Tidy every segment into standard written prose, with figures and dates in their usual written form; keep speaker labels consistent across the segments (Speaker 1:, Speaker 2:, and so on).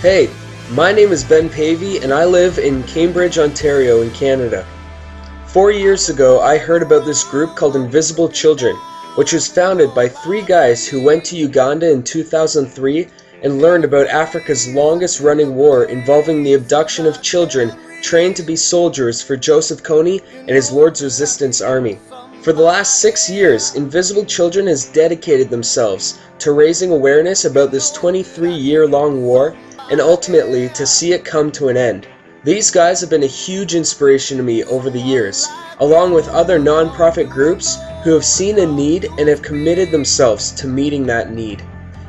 Speaker 1: Hey, my name is Ben Pavey and I live in Cambridge, Ontario in Canada. 4 years ago I heard about this group called Invisible Children, which was founded by 3 guys who went to Uganda in 2003 and learned about Africa's longest running war involving the abduction of children trained to be soldiers for Joseph Kony and his Lord's Resistance Army. For the last 6 years, Invisible Children has dedicated themselves to raising awareness about this 23-year-long war and ultimately to see it come to an end. These guys have been a huge inspiration to me over the years, along with other non-profit groups who have seen a need and have committed themselves to meeting that need.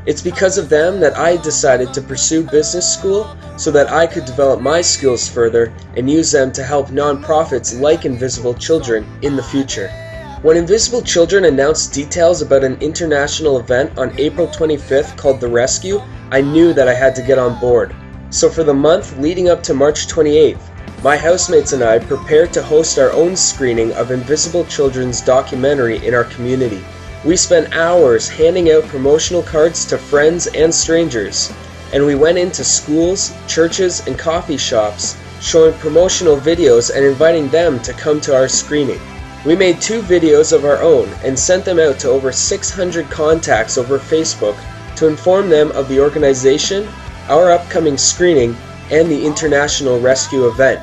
Speaker 1: It's because of them that I decided to pursue business school so that I could develop my skills further and use them to help non-profits like Invisible Children in the future. When Invisible Children announced details about an international event on April 25th called The Rescue, I knew that I had to get on board. So for the month leading up to March 28th, my housemates and I prepared to host our own screening of Invisible Children's documentary in our community. We spent hours handing out promotional cards to friends and strangers, and we went into schools, churches, and coffee shops, showing promotional videos and inviting them to come to our screening. We made 2 videos of our own and sent them out to over 600 contacts over Facebook to inform them of the organization, our upcoming screening, and the international rescue event.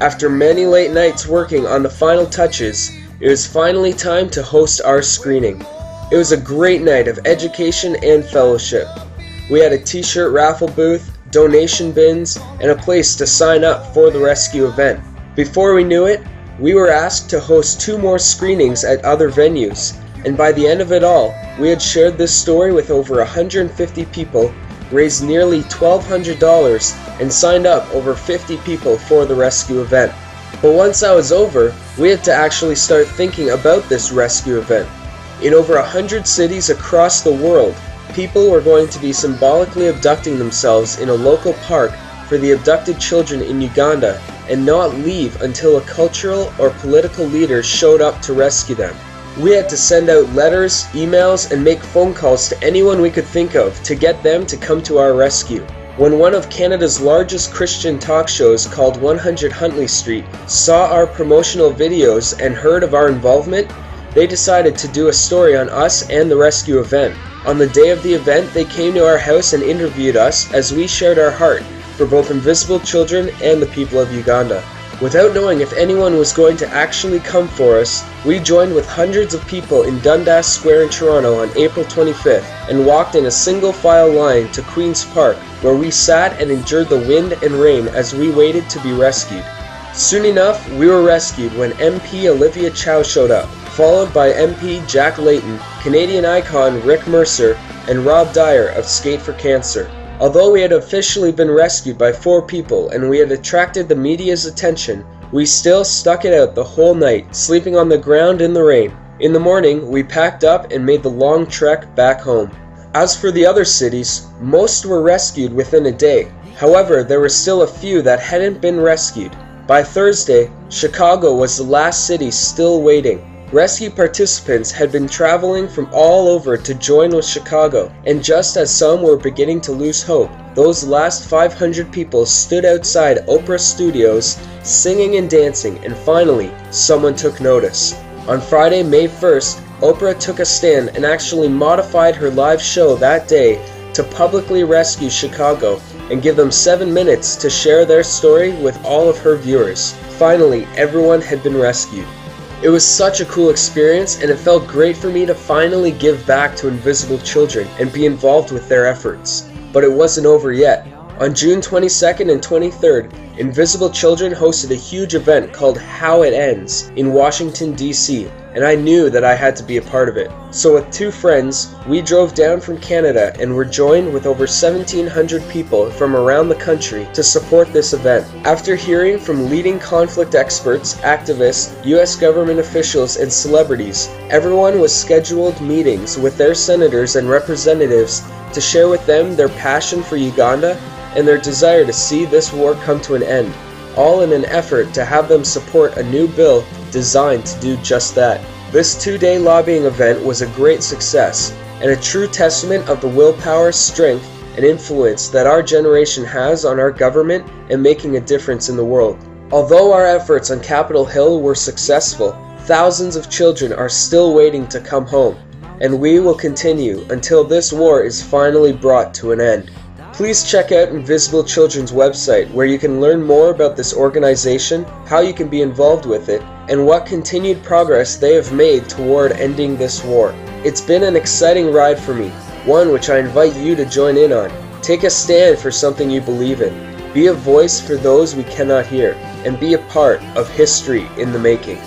Speaker 1: After many late nights working on the final touches, it was finally time to host our screening. It was a great night of education and fellowship. We had a t-shirt raffle booth, donation bins, and a place to sign up for the rescue event. Before we knew it, we were asked to host 2 more screenings at other venues, and by the end of it all, we had shared this story with over 150 people, raised nearly $1,200, and signed up over 50 people for the rescue event. But once that was over, we had to actually start thinking about this rescue event. In over 100 cities across the world, people were going to be symbolically abducting themselves in a local park for the abducted children in Uganda and not leave until a cultural or political leader showed up to rescue them. We had to send out letters, emails, and make phone calls to anyone we could think of to get them to come to our rescue. When one of Canada's largest Christian talk shows called 100 Huntley Street saw our promotional videos and heard of our involvement, they decided to do a story on us and the rescue event. On the day of the event, they came to our house and interviewed us as we shared our heart for both Invisible Children and the people of Uganda. Without knowing if anyone was going to actually come for us, we joined with hundreds of people in Dundas Square in Toronto on April 25th and walked in a single file line to Queen's Park, where we sat and endured the wind and rain as we waited to be rescued. Soon enough, we were rescued when MP Olivia Chow showed up, followed by MP Jack Layton, Canadian icon Rick Mercer, and Rob Dyer of Skate for Cancer. Although we had officially been rescued by 4 people and we had attracted the media's attention, we still stuck it out the whole night, sleeping on the ground in the rain. In the morning, we packed up and made the long trek back home. As for the other cities, most were rescued within a day. However, there were still a few that hadn't been rescued. By Thursday, Chicago was the last city still waiting. Rescue participants had been traveling from all over to join with Chicago, and just as some were beginning to lose hope, those last 500 people stood outside Oprah Studios singing and dancing, and finally, someone took notice. On Friday, May 1st, Oprah took a stand and actually modified her live show that day to publicly rescue Chicago and give them 7 minutes to share their story with all of her viewers. Finally, everyone had been rescued. It was such a cool experience, and it felt great for me to finally give back to Invisible Children and be involved with their efforts. But it wasn't over yet. On June 22nd and 23rd, Invisible Children hosted a huge event called How It Ends in Washington, D.C., and I knew that I had to be a part of it. So with 2 friends, we drove down from Canada and were joined with over 1,700 people from around the country to support this event. After hearing from leading conflict experts, activists, U.S. government officials, and celebrities, everyone was scheduled meetings with their senators and representatives to share with them their passion for Uganda and their desire to see this war come to an end, all in an effort to have them support a new bill designed to do just that. This 2-day lobbying event was a great success, and a true testament of the willpower, strength, and influence that our generation has on our government and making a difference in the world. Although our efforts on Capitol Hill were successful, thousands of children are still waiting to come home, and we will continue until this war is finally brought to an end. Please check out Invisible Children's website, where you can learn more about this organization, how you can be involved with it, and what continued progress they have made toward ending this war. It's been an exciting ride for me, one which I invite you to join in on. Take a stand for something you believe in. Be a voice for those we cannot hear, and be a part of history in the making.